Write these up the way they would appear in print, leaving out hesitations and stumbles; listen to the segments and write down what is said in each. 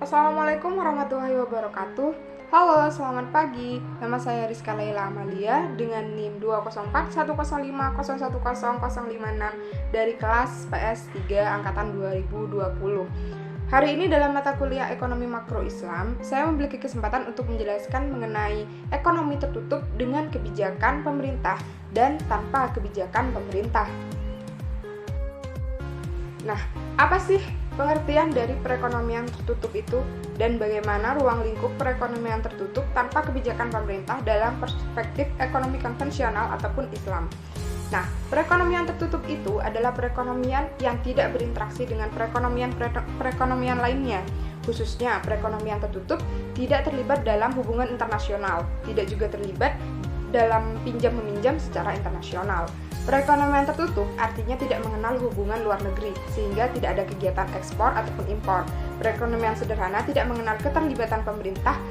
Assalamualaikum warahmatullahi wabarakatuh. Halo, selamat pagi. Nama saya Rizka Laila Amalia dengan NIM 2041050101056 dari kelas PS3 angkatan 2020. Hari ini dalam mata kuliah Ekonomi Makro Islam, saya memiliki kesempatan untuk menjelaskan mengenai ekonomi tertutup dengan kebijakan pemerintah dan tanpa kebijakan pemerintah. Nah, apa sih pengertian dari perekonomian tertutup itu dan bagaimana ruang lingkup perekonomian tertutup tanpa kebijakan pemerintah dalam perspektif ekonomi konvensional ataupun Islam? Nah, perekonomian tertutup itu adalah perekonomian yang tidak berinteraksi dengan perekonomian lainnya. Khususnya, perekonomian tertutup tidak terlibat dalam hubungan internasional, tidak juga terlibat dalam pinjam-meminjam secara internasional. Perekonomian tertutup artinya tidak mengenal hubungan luar negeri, sehingga tidak ada kegiatan ekspor ataupun impor. Perekonomian sederhana tidak mengenal keterlibatan pemerintah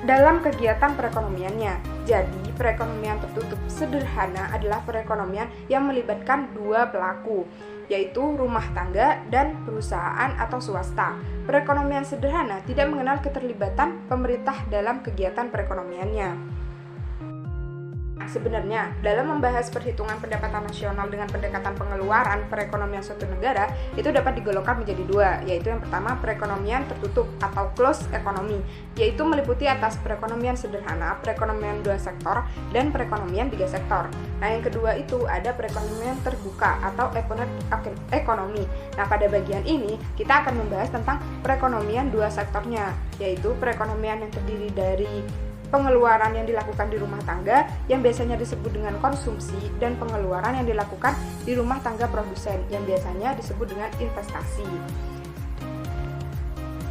dalam kegiatan perekonomiannya. Jadi, perekonomian tertutup sederhana adalah perekonomian yang melibatkan dua pelaku, yaitu rumah tangga dan perusahaan atau swasta. Perekonomian sederhana tidak mengenal keterlibatan pemerintah dalam kegiatan perekonomiannya. Sebenarnya, dalam membahas perhitungan pendapatan nasional dengan pendekatan pengeluaran perekonomian suatu negara, itu dapat digolongkan menjadi dua, yaitu yang pertama perekonomian tertutup atau closed economy, yaitu meliputi atas perekonomian sederhana, perekonomian dua sektor, dan perekonomian tiga sektor. Nah, yang kedua itu ada perekonomian terbuka atau open economy. Nah, pada bagian ini kita akan membahas tentang perekonomian dua sektornya, yaitu perekonomian yang terdiri dari pengeluaran yang dilakukan di rumah tangga yang biasanya disebut dengan konsumsi dan pengeluaran yang dilakukan di rumah tangga produsen yang biasanya disebut dengan investasi.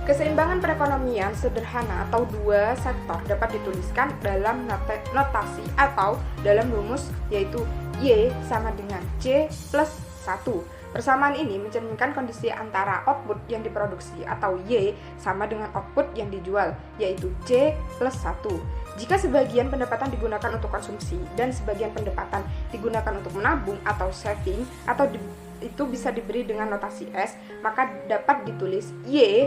Keseimbangan perekonomian sederhana atau dua sektor dapat dituliskan dalam notasi atau dalam rumus, yaitu Y sama dengan C plus 1. Persamaan ini mencerminkan kondisi antara output yang diproduksi atau Y sama dengan output yang dijual, yaitu C plus 1. Jika sebagian pendapatan digunakan untuk konsumsi dan sebagian pendapatan digunakan untuk menabung atau saving, atau itu bisa diberi dengan notasi S, maka dapat ditulis Y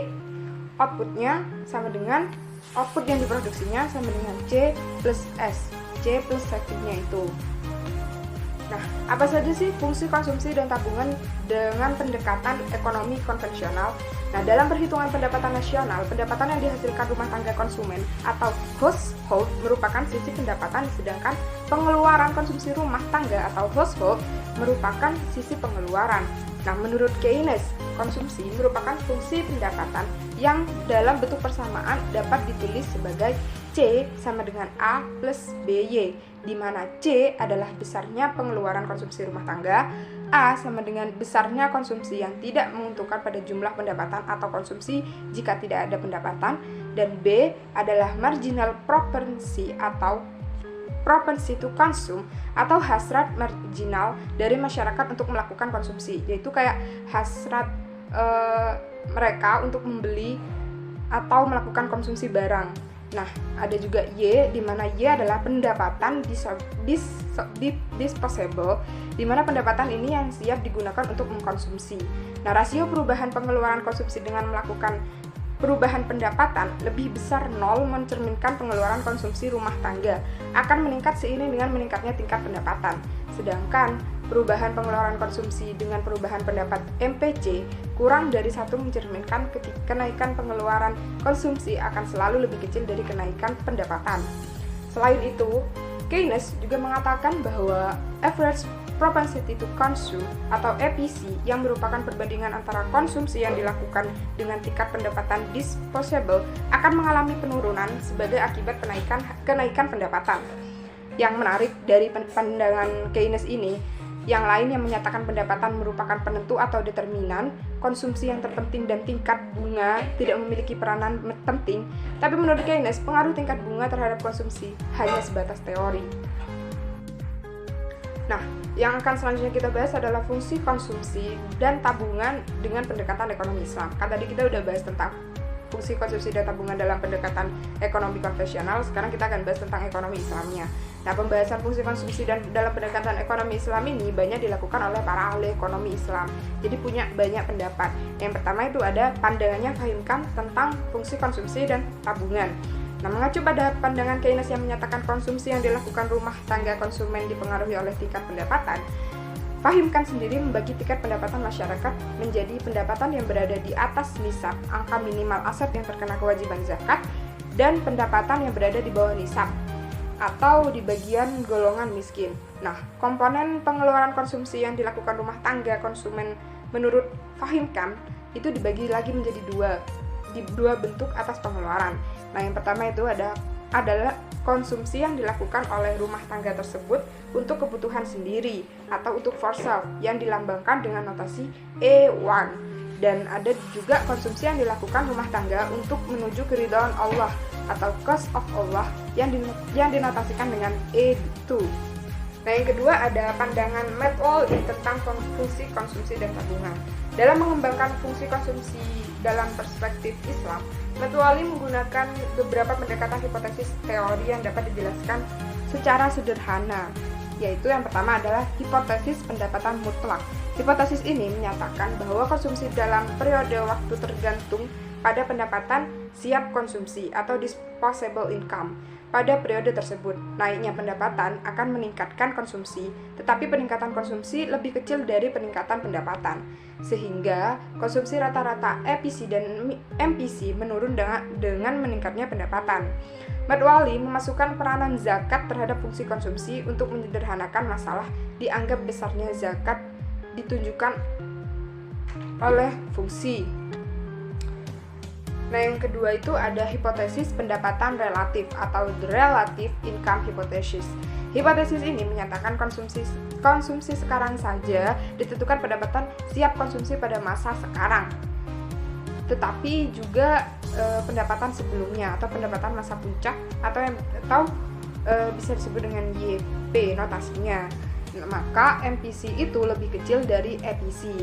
outputnya sama dengan output yang diproduksinya sama dengan C plus S, C plus savingnya itu. Nah, apa saja sih fungsi konsumsi dan tabungan dengan pendekatan ekonomi konvensional? Nah, dalam perhitungan pendapatan nasional, pendapatan yang dihasilkan rumah tangga konsumen atau household merupakan sisi pendapatan, sedangkan pengeluaran konsumsi rumah tangga atau household merupakan sisi pengeluaran. Nah, menurut Keynes, konsumsi merupakan fungsi pendapatan yang dalam bentuk persamaan dapat ditulis sebagai C sama dengan A plus BY, di mana C adalah besarnya pengeluaran konsumsi rumah tangga, A sama dengan besarnya konsumsi yang tidak menguntungkan pada jumlah pendapatan atau konsumsi jika tidak ada pendapatan, dan B adalah marginal propensity atau propensity to consume atau hasrat marginal dari masyarakat untuk melakukan konsumsi, yaitu kayak hasrat mereka untuk membeli atau melakukan konsumsi barang. Nah, ada juga Y, di mana Y adalah pendapatan disposable, di mana pendapatan ini yang siap digunakan untuk mengkonsumsi. Nah, rasio perubahan pengeluaran konsumsi dengan melakukan perubahan pendapatan lebih besar 0 mencerminkan pengeluaran konsumsi rumah tangga akan meningkat seiring dengan meningkatnya tingkat pendapatan. Sedangkan perubahan pengeluaran konsumsi dengan perubahan pendapat MPC kurang dari 1 mencerminkan kenaikan pengeluaran konsumsi akan selalu lebih kecil dari kenaikan pendapatan. Selain itu, Keynes juga mengatakan bahwa average propensity to consume atau APC yang merupakan perbandingan antara konsumsi yang dilakukan dengan tingkat pendapatan disposable akan mengalami penurunan sebagai akibat kenaikan pendapatan. Yang menarik dari pandangan Keynes ini, yang lain yang menyatakan pendapatan merupakan penentu atau determinan konsumsi yang terpenting dan tingkat bunga tidak memiliki peranan penting, tapi menurut Keynes, pengaruh tingkat bunga terhadap konsumsi hanya sebatas teori. Nah, yang akan selanjutnya kita bahas adalah fungsi konsumsi dan tabungan dengan pendekatan ekonomi Islam. Kan tadi kita udah bahas tentang fungsi konsumsi dan tabungan dalam pendekatan ekonomi konvensional. Sekarang kita akan bahas tentang ekonomi Islamnya. Nah, pembahasan fungsi konsumsi dan dalam pendekatan ekonomi Islam ini banyak dilakukan oleh para ahli ekonomi Islam. Jadi punya banyak pendapat. Yang pertama itu ada pandangannya Fahim Kam tentang fungsi konsumsi dan tabungan. Nah, mengacu pada pandangan Keynes yang menyatakan konsumsi yang dilakukan rumah tangga konsumen dipengaruhi oleh tingkat pendapatan, Fahim Kam sendiri membagi tingkat pendapatan masyarakat menjadi pendapatan yang berada di atas nisab, angka minimal aset yang terkena kewajiban zakat, dan pendapatan yang berada di bawah nisab, atau di bagian golongan miskin. Nah, komponen pengeluaran konsumsi yang dilakukan rumah tangga konsumen menurut Fahim Kam itu dibagi lagi menjadi dua bentuk atas pengeluaran. Nah, yang pertama itu adalah konsumsi yang dilakukan oleh rumah tangga tersebut untuk kebutuhan sendiri atau untuk for self yang dilambangkan dengan notasi E1, dan ada juga konsumsi yang dilakukan rumah tangga untuk menuju keridhaan Allah atau cause of Allah yang dinotasikan dengan E2. Nah, yang kedua ada pandangan Matt Wally tentang fungsi konsumsi dan tabungan. Dalam mengembangkan fungsi konsumsi dalam perspektif Islam, Matt Wally menggunakan beberapa pendekatan hipotesis teori yang dapat dijelaskan secara sederhana, yaitu yang pertama adalah hipotesis pendapatan mutlak. Hipotesis ini menyatakan bahwa konsumsi dalam periode waktu tergantung pada pendapatan siap konsumsi atau disposable income. Pada periode tersebut, naiknya pendapatan akan meningkatkan konsumsi, tetapi peningkatan konsumsi lebih kecil dari peningkatan pendapatan, sehingga konsumsi rata-rata EPC dan MPC menurun dengan meningkatnya pendapatan. Matt Wally memasukkan peranan zakat terhadap fungsi konsumsi untuk menyederhanakan masalah. Dianggap besarnya zakat ditunjukkan oleh fungsi. Nah, yang kedua itu ada hipotesis pendapatan relatif atau the relative income hypothesis. Hipotesis ini menyatakan konsumsi sekarang saja ditentukan pendapatan siap konsumsi pada masa sekarang, tetapi juga pendapatan sebelumnya atau pendapatan masa puncak atau bisa disebut dengan YP notasinya. Maka MPC itu lebih kecil dari EPC.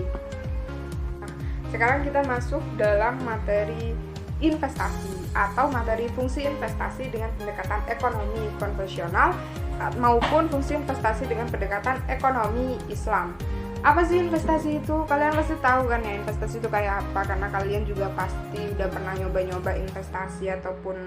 Nah, sekarang kita masuk dalam materi investasi atau materi fungsi investasi dengan pendekatan ekonomi konvensional maupun fungsi investasi dengan pendekatan ekonomi Islam. Apa sih investasi itu? Kalian pasti tahu kan ya investasi itu kayak apa, karena kalian juga pasti udah pernah nyoba-nyoba investasi ataupun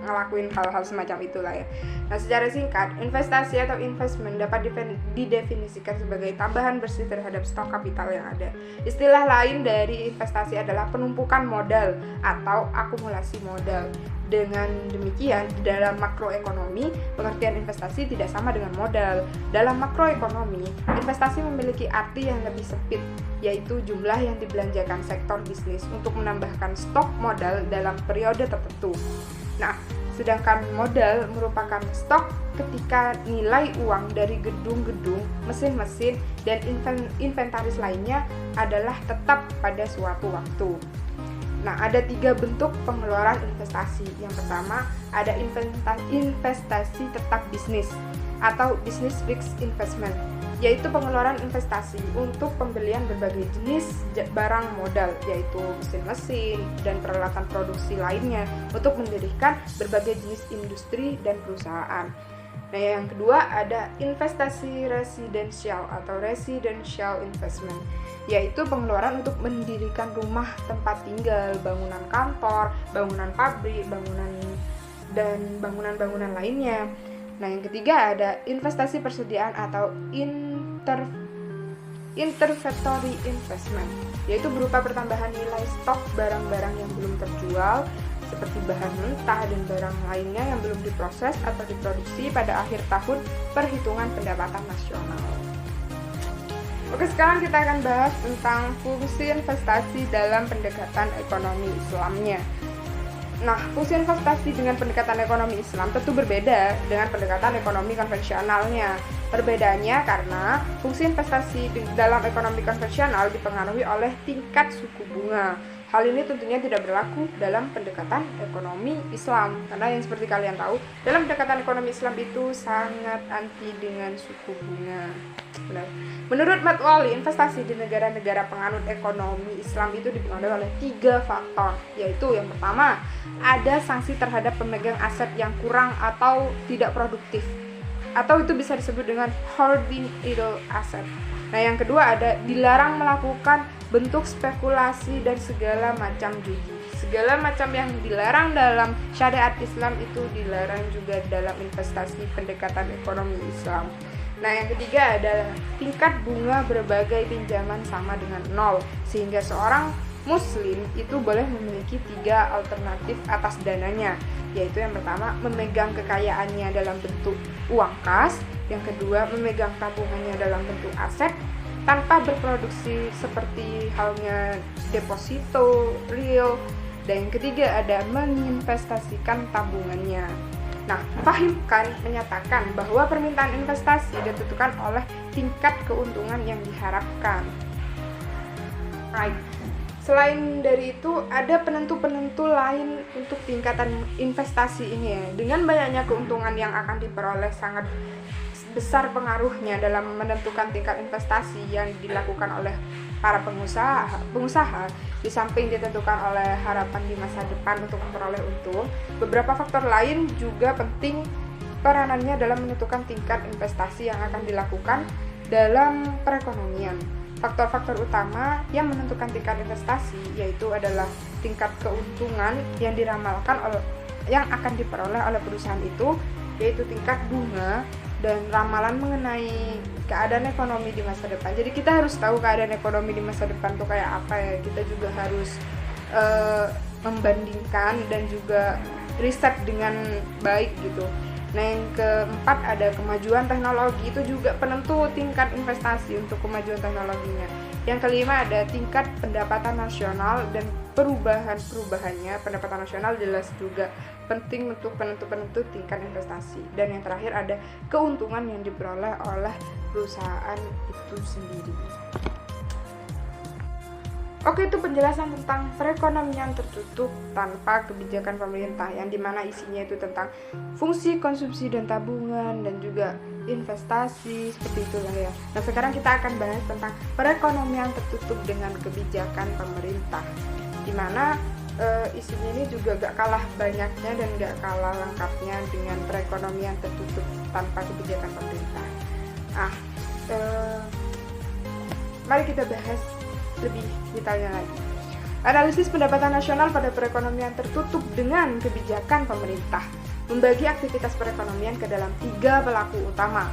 ngelakuin hal-hal semacam itulah ya. Nah, secara singkat, investasi atau investment dapat didefinisikan sebagai tambahan bersih terhadap stok kapital yang ada. Istilah lain dari investasi adalah penumpukan modal atau akumulasi modal. Dengan demikian, di dalam makroekonomi, pengertian investasi tidak sama dengan modal. Dalam makroekonomi, investasi memiliki arti yang lebih sempit, yaitu jumlah yang dibelanjakan sektor bisnis untuk menambahkan stok modal dalam periode tertentu. Nah, sedangkan modal merupakan stok ketika nilai uang dari gedung-gedung, mesin-mesin, dan inventaris lainnya adalah tetap pada suatu waktu. Nah, ada 3 bentuk pengeluaran investasi. Yang pertama, ada investasi tetap bisnis atau business fixed investment, yaitu pengeluaran investasi untuk pembelian berbagai jenis barang modal, yaitu mesin-mesin dan peralatan produksi lainnya untuk mendirikan berbagai jenis industri dan perusahaan. Nah, yang kedua ada investasi residensial atau residential investment, yaitu pengeluaran untuk mendirikan rumah tempat tinggal, bangunan kantor, bangunan pabrik, dan bangunan-bangunan lainnya. Nah, yang ketiga ada investasi persediaan atau interventory investment, yaitu berupa pertambahan nilai stok barang-barang yang belum terjual, seperti bahan mentah dan barang lainnya yang belum diproses atau diproduksi pada akhir tahun perhitungan pendapatan nasional. Oke, sekarang kita akan bahas tentang fungsi investasi dalam pendekatan ekonomi Islamnya. Nah, fungsi investasi dengan pendekatan ekonomi Islam tentu berbeda dengan pendekatan ekonomi konvensionalnya. Perbedaannya karena fungsi investasi dalam ekonomi konvensional dipengaruhi oleh tingkat suku bunga, Hal ini tentunya tidak berlaku dalam pendekatan ekonomi Islam, karena yang seperti kalian tahu, dalam pendekatan ekonomi Islam itu sangat anti dengan suku bunga. Benar. Menurut Matwali, investasi di negara-negara penganut ekonomi Islam itu dipengaruhi oleh 3 faktor, yaitu yang pertama, ada sanksi terhadap pemegang aset yang kurang atau tidak produktif, atau itu bisa disebut dengan hoarding idle asset. Nah, yang kedua ada dilarang melakukan bentuk spekulasi dan segala macam judi. Segala macam yang dilarang dalam syariat Islam itu dilarang juga dalam investasi pendekatan ekonomi Islam. Nah, yang ketiga adalah tingkat bunga berbagai pinjaman sama dengan 0, sehingga seorang muslim itu boleh memiliki 3 alternatif atas dananya, yaitu yang pertama memegang kekayaannya dalam bentuk uang kas, yang kedua memegang tabungannya dalam bentuk aset tanpa berproduksi seperti halnya deposito real, dan yang ketiga ada menginvestasikan tabungannya. Nah, Fahim Khan menyatakan bahwa permintaan investasi ditentukan oleh tingkat keuntungan yang diharapkan. Right. Selain dari itu, ada penentu-penentu lain untuk tingkatan investasi ini ya. Dengan banyaknya keuntungan yang akan diperoleh sangat besar pengaruhnya dalam menentukan tingkat investasi yang dilakukan oleh para pengusaha di samping ditentukan oleh harapan di masa depan untuk memperoleh untung. Beberapa faktor lain juga penting peranannya dalam menentukan tingkat investasi yang akan dilakukan dalam perekonomian. Faktor-faktor utama yang menentukan tingkat investasi yaitu adalah tingkat keuntungan yang diramalkan yang akan diperoleh oleh perusahaan itu, yaitu tingkat bunga dan ramalan mengenai keadaan ekonomi di masa depan. Jadi kita harus tahu keadaan ekonomi di masa depan tuh kayak apa ya. Kita juga harus membandingkan dan juga riset dengan baik gitu. Nah, yang keempat ada kemajuan teknologi, itu juga penentu tingkat investasi untuk kemajuan teknologinya. Yang kelima ada tingkat pendapatan nasional dan perubahannya. Pendapatan nasional jelas juga penting untuk penentu tingkat investasi. Dan yang terakhir ada keuntungan yang diperoleh oleh perusahaan itu sendiri. Oke, itu penjelasan tentang perekonomian tertutup tanpa kebijakan pemerintah, yang dimana isinya itu tentang fungsi konsumsi dan tabungan dan juga investasi, seperti itulah ya. Nah, sekarang kita akan bahas tentang perekonomian tertutup dengan kebijakan pemerintah, dimana isinya ini juga gak kalah banyaknya dan gak kalah lengkapnya dengan perekonomian tertutup tanpa kebijakan pemerintah. Mari kita bahas lebih detailnya lagi. Analisis pendapatan nasional pada perekonomian tertutup dengan kebijakan pemerintah membagi aktivitas perekonomian ke dalam 3 pelaku utama,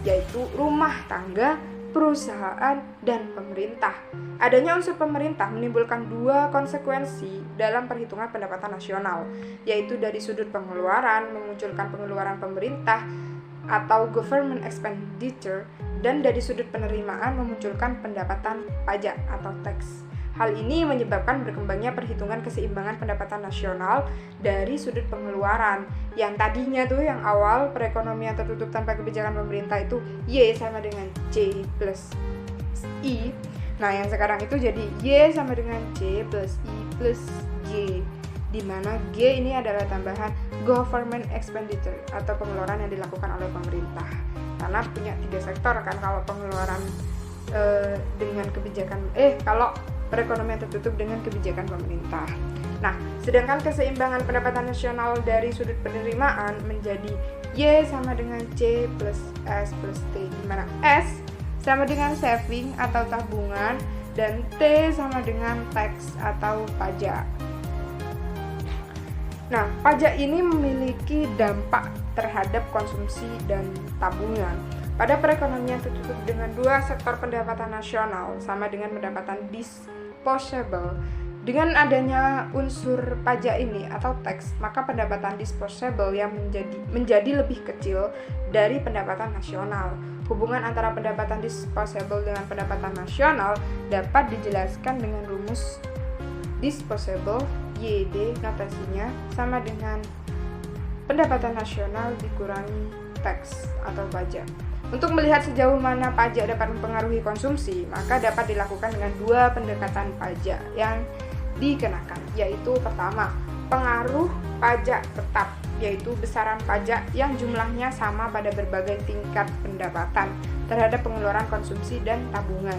yaitu rumah tangga, perusahaan, dan pemerintah. Adanya unsur pemerintah menimbulkan 2 konsekuensi dalam perhitungan pendapatan nasional, yaitu dari sudut pengeluaran memunculkan pengeluaran pemerintah atau government expenditure, dan dari sudut penerimaan memunculkan pendapatan pajak atau tax. Hal ini menyebabkan berkembangnya perhitungan keseimbangan pendapatan nasional dari sudut pengeluaran. Yang tadinya tuh yang awal perekonomian tertutup tanpa kebijakan pemerintah itu Y sama dengan C plus I. Nah, yang sekarang itu jadi Y sama dengan C plus I plus G, di mana G ini adalah tambahan government expenditure atau pengeluaran yang dilakukan oleh pemerintah. Karena punya 3 sektor kan kalau pengeluaran dengan kebijakan kalau perekonomian tertutup dengan kebijakan pemerintah. Nah, sedangkan keseimbangan pendapatan nasional dari sudut penerimaan menjadi Y sama dengan C plus S plus T, di mana S sama dengan saving atau tabungan dan T sama dengan tax atau pajak. Nah, pajak ini memiliki dampak terhadap konsumsi dan tabungan. Pada perekonomian tertutup dengan 2 sektor pendapatan nasional sama dengan pendapatan disposable. Dengan adanya unsur pajak ini atau tax, maka pendapatan disposable yang menjadi lebih kecil dari pendapatan nasional. Hubungan antara pendapatan disposable dengan pendapatan nasional dapat dijelaskan dengan rumus disposable YD, notasinya sama dengan pendapatan nasional dikurangi tax atau pajak. Untuk melihat sejauh mana pajak dapat mempengaruhi konsumsi, maka dapat dilakukan dengan dua pendekatan pajak yang dikenakan, yaitu pertama, pengaruh pajak tetap, yaitu besaran pajak yang jumlahnya sama pada berbagai tingkat pendapatan terhadap pengeluaran konsumsi dan tabungan.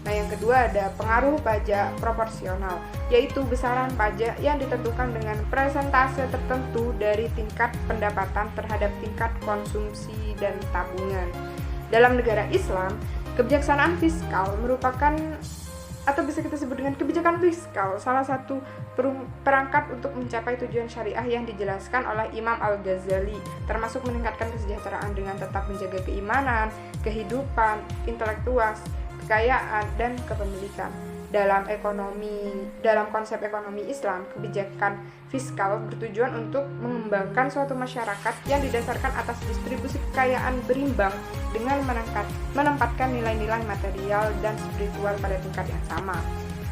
Nah, yang kedua ada pengaruh pajak proporsional, yaitu besaran pajak yang ditentukan dengan persentase tertentu dari tingkat pendapatan terhadap tingkat konsumsi dan tabungan. Dalam negara Islam, kebijaksanaan fiskal merupakan atau bisa kita sebut dengan kebijakan fiskal, salah satu perangkat untuk mencapai tujuan syariah yang dijelaskan oleh Imam Al-Ghazali, termasuk meningkatkan kesejahteraan dengan tetap menjaga keimanan, kehidupan, intelektual, kekayaan, dan kepemilikan. Dalam konsep ekonomi Islam, kebijakan fiskal bertujuan untuk mengembangkan suatu masyarakat yang didasarkan atas distribusi kekayaan berimbang dengan menempatkan nilai-nilai material dan spiritual pada tingkat yang sama.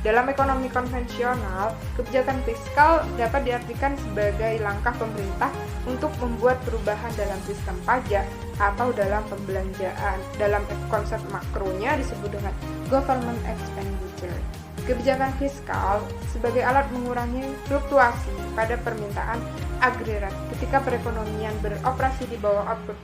Dalam ekonomi konvensional, kebijakan fiskal dapat diartikan sebagai langkah pemerintah untuk membuat perubahan dalam sistem pajak atau dalam pembelanjaan. Dalam konsep makronya disebut dengan government expenditure. Kebijakan fiskal sebagai alat mengurangi fluktuasi pada permintaan agrarian. Ketika perekonomian beroperasi di bawah output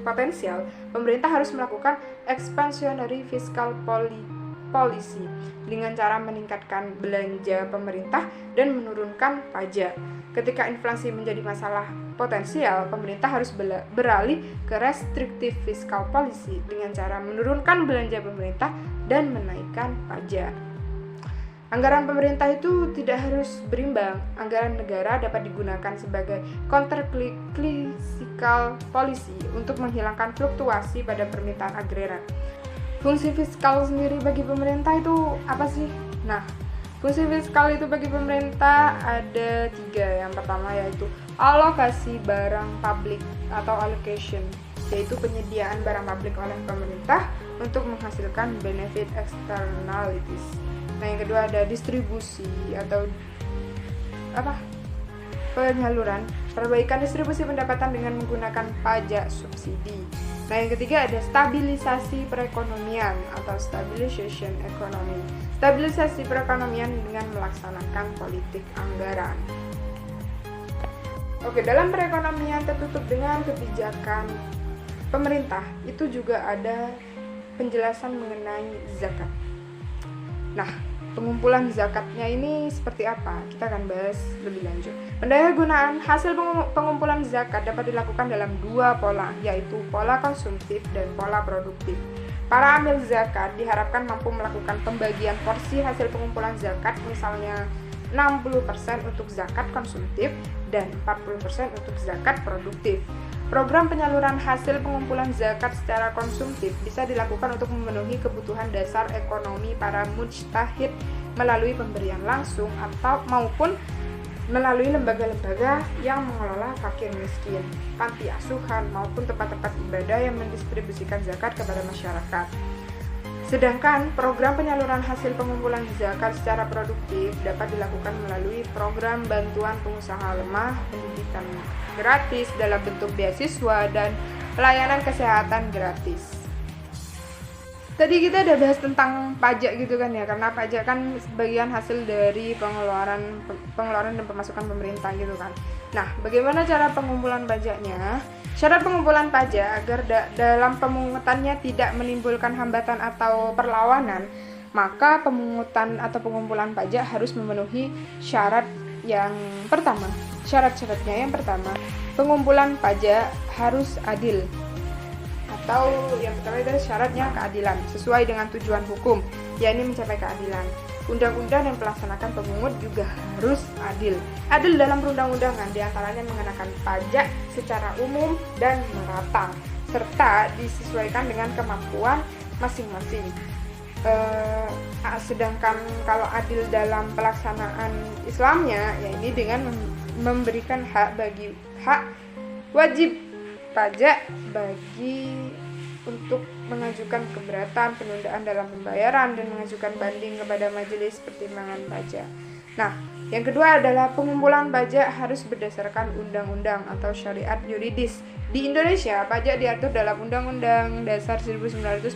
potensial, pemerintah harus melakukan expansionary fiscal policy dengan cara meningkatkan belanja pemerintah dan menurunkan pajak. Ketika inflasi menjadi masalah potensial, pemerintah harus beralih ke restrictive fiscal policy dengan cara menurunkan belanja pemerintah dan menaikkan pajak. Anggaran pemerintah itu tidak harus berimbang. Anggaran negara dapat digunakan sebagai countercyclical policy untuk menghilangkan fluktuasi pada permintaan agrarian. Fungsi fiskal sendiri bagi pemerintah itu apa sih? Nah, fungsi fiskal itu bagi pemerintah ada 3. Yang pertama yaitu alokasi barang publik atau allocation, yaitu penyediaan barang publik oleh pemerintah untuk menghasilkan benefit externalities. Nah, yang kedua ada distribusi atau penyaluran, perbaikan distribusi pendapatan dengan menggunakan pajak subsidi. Nah, yang ketiga ada stabilisasi perekonomian atau stabilization economy. Stabilisasi perekonomian dengan melaksanakan politik anggaran. Oke, dalam perekonomian tertutup dengan kebijakan pemerintah, itu juga ada penjelasan mengenai zakat. Nah, pengumpulan zakatnya ini seperti apa? Kita akan bahas lebih lanjut. Pendayagunaan hasil pengumpulan zakat dapat dilakukan dalam 2 pola, yaitu pola konsumtif dan pola produktif. Para amil zakat diharapkan mampu melakukan pembagian porsi hasil pengumpulan zakat, misalnya 60% untuk zakat konsumtif dan 40% untuk zakat produktif. Program penyaluran hasil pengumpulan zakat secara konsumtif bisa dilakukan untuk memenuhi kebutuhan dasar ekonomi para mujtahid melalui pemberian langsung atau maupun melalui lembaga-lembaga yang mengelola fakir miskin, panti asuhan maupun tempat-tempat ibadah yang mendistribusikan zakat kepada masyarakat. Sedangkan program penyaluran hasil pengumpulan zakat secara produktif dapat dilakukan melalui program bantuan pengusaha lemah, pendidikan gratis dalam bentuk beasiswa, dan pelayanan kesehatan gratis. Tadi kita udah bahas tentang pajak gitu kan ya, karena pajak kan sebagian hasil dari pengeluaran dan pemasukan pemerintah gitu kan. Nah, bagaimana cara pengumpulan pajaknya? Syarat pengumpulan pajak agar dalam pemungutannya tidak menimbulkan hambatan atau perlawanan, maka pemungutan atau pengumpulan pajak harus memenuhi syarat yang pertama. Syarat-syaratnya yang pertama, pengumpulan pajak harus adil. Atau yang pertama itu syaratnya keadilan, sesuai dengan tujuan hukum, yakni mencapai keadilan. Undang-undang dan pelaksanakan pemungut juga harus adil. Adil dalam perundang-undangan, diantaranya mengenakan pajak secara umum dan merata, serta disesuaikan dengan kemampuan masing-masing. Sedangkan kalau adil dalam pelaksanaan Islamnya, ya ini dengan memberikan hak wajib pajak bagi untuk mengajukan keberatan penundaan dalam pembayaran dan mengajukan banding kepada majelis pertimbangan pajak. Nah, Yang kedua adalah pengumpulan pajak harus berdasarkan undang-undang atau syariat yuridis. Di Indonesia, pajak diatur dalam Undang-Undang Dasar 1945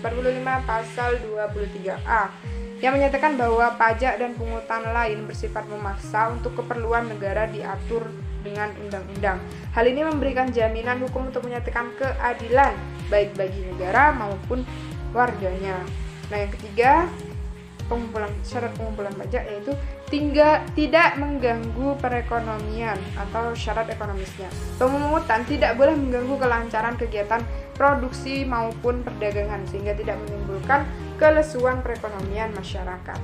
Pasal 23A yang menyatakan bahwa pajak dan pungutan lain bersifat memaksa untuk keperluan negara diatur dengan undang-undang. Hal ini memberikan jaminan hukum untuk menyatakan keadilan baik bagi negara maupun warganya. Nah, yang ketiga, syarat pengumpulan pajak yaitu tidak mengganggu perekonomian atau syarat ekonomisnya. Pemungutan tidak boleh mengganggu kelancaran kegiatan produksi maupun perdagangan sehingga tidak menimbulkan kelesuan perekonomian masyarakat.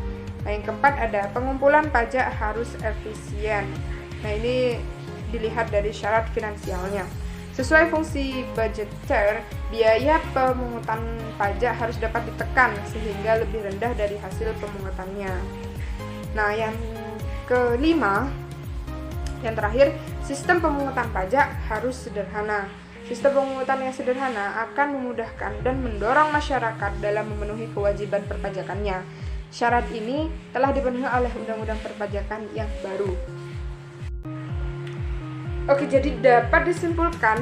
Nah, yang keempat ada pengumpulan pajak harus efisien. Nah, ini dilihat dari syarat finansialnya. Sesuai fungsi budgeter, biaya pemungutan pajak harus dapat ditekan sehingga lebih rendah dari hasil pemungutannya. Nah, yang kelima, yang terakhir, sistem pemungutan pajak harus sederhana. Sistem pemungutan yang sederhana akan memudahkan dan mendorong masyarakat dalam memenuhi kewajiban perpajakannya. Syarat ini telah dipenuhi oleh Undang-Undang Perpajakan yang baru. Oke, jadi dapat disimpulkan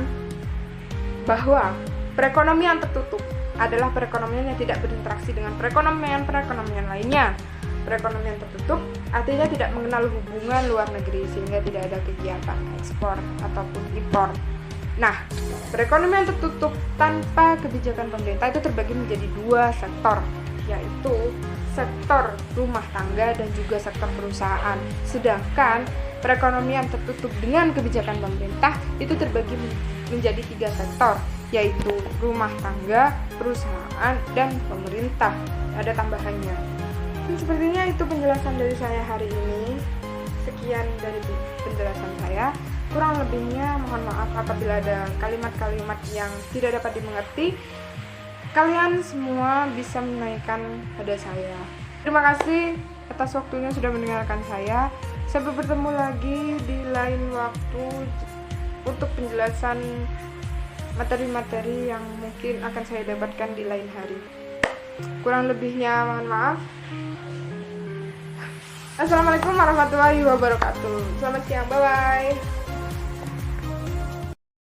bahwa perekonomian tertutup adalah perekonomian yang tidak berinteraksi dengan perekonomian lainnya. Perekonomian tertutup artinya tidak mengenal hubungan luar negeri sehingga tidak ada kegiatan ekspor ataupun impor. Nah, perekonomian tertutup tanpa kebijakan pemerintah itu terbagi menjadi dua sektor, yaitu sektor rumah tangga dan juga sektor perusahaan. Sedangkan perekonomian tertutup dengan kebijakan pemerintah itu terbagi menjadi tiga sektor, yaitu rumah tangga, perusahaan, dan pemerintah. Ada tambahannya. Sepertinya itu penjelasan dari saya hari ini. Sekian dari penjelasan saya. Kurang lebihnya mohon maaf apabila ada kalimat-kalimat yang tidak dapat dimengerti. Kalian semua bisa menaikkan pada saya. Terima kasih atas waktunya sudah mendengarkan saya. Sampai bertemu lagi di lain waktu untuk penjelasan materi-materi yang mungkin akan saya dapatkan di lain hari. Kurang lebihnya mohon maaf. Assalamualaikum warahmatullahi wabarakatuh. Selamat siang, bye-bye.